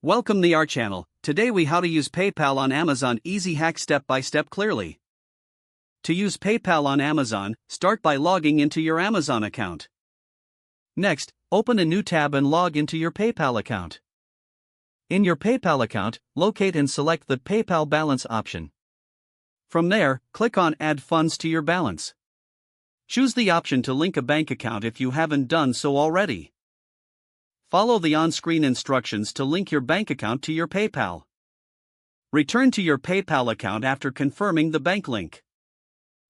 Welcome to our channel. Today we how to use PayPal on Amazon. Easy hack step by step clearly. To use PayPal on Amazon, start by logging into your Amazon account. Next, open a new tab and log into your PayPal account. In your PayPal account, locate and select the PayPal balance option. From there, click on Add funds to your balance. Choose the option to link a bank account if you haven't done so already. Follow the on-screen instructions to link your bank account to your PayPal. Return to your PayPal account after confirming the bank link.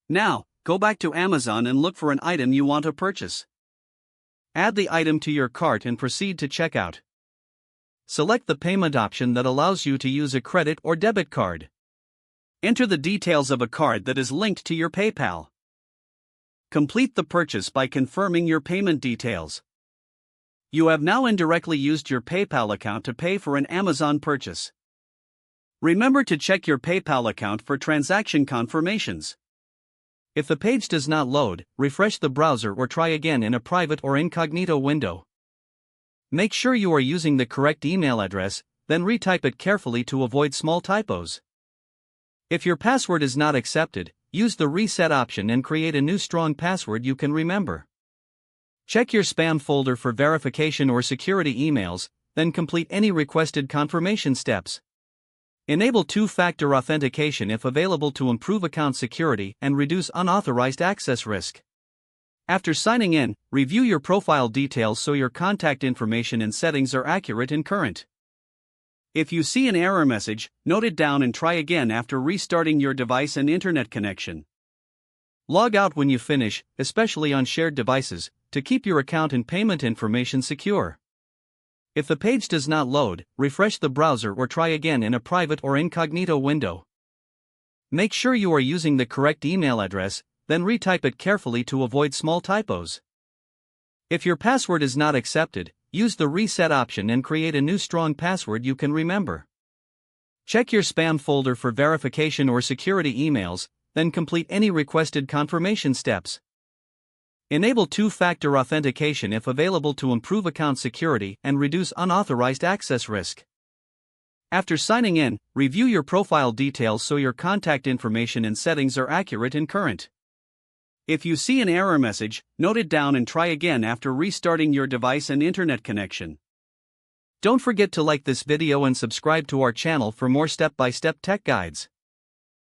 Now, go back to Amazon and look for an item you want to purchase. Add the item to your cart and proceed to checkout. Select the payment option that allows you to use a credit or debit card. Enter the details of a card that is linked to your PayPal. Complete the purchase by confirming your payment details. You have now indirectly used your PayPal account to pay for an Amazon purchase. Remember to check your PayPal account for transaction confirmations. If the page does not load, refresh the browser or try again in a private or incognito window. Make sure you are using the correct email address, then retype it carefully to avoid small typos. If your password is not accepted, use the reset option and create a new strong password you can remember. Check your spam folder for verification or security emails, then complete any requested confirmation steps. Enable two-factor authentication if available to improve account security and reduce unauthorized access risk. After signing in, review your profile details so your contact information and settings are accurate and current. If you see an error message, note it down and try again after restarting your device and internet connection. Log out when you finish, especially on shared devices, to keep your account and payment information secure. If the page does not load, refresh the browser or try again in a private or incognito window. Make sure you are using the correct email address, then retype it carefully to avoid small typos. If your password is not accepted, use the reset option and create a new strong password you can remember. Check your spam folder for verification or security emails, then complete any requested confirmation steps. Enable two-factor authentication if available to improve account security and reduce unauthorized access risk. After signing in, review your profile details so your contact information and settings are accurate and current. If you see an error message, note it down and try again after restarting your device and internet connection. Don't forget to like this video and subscribe to our channel for more step-by-step tech guides.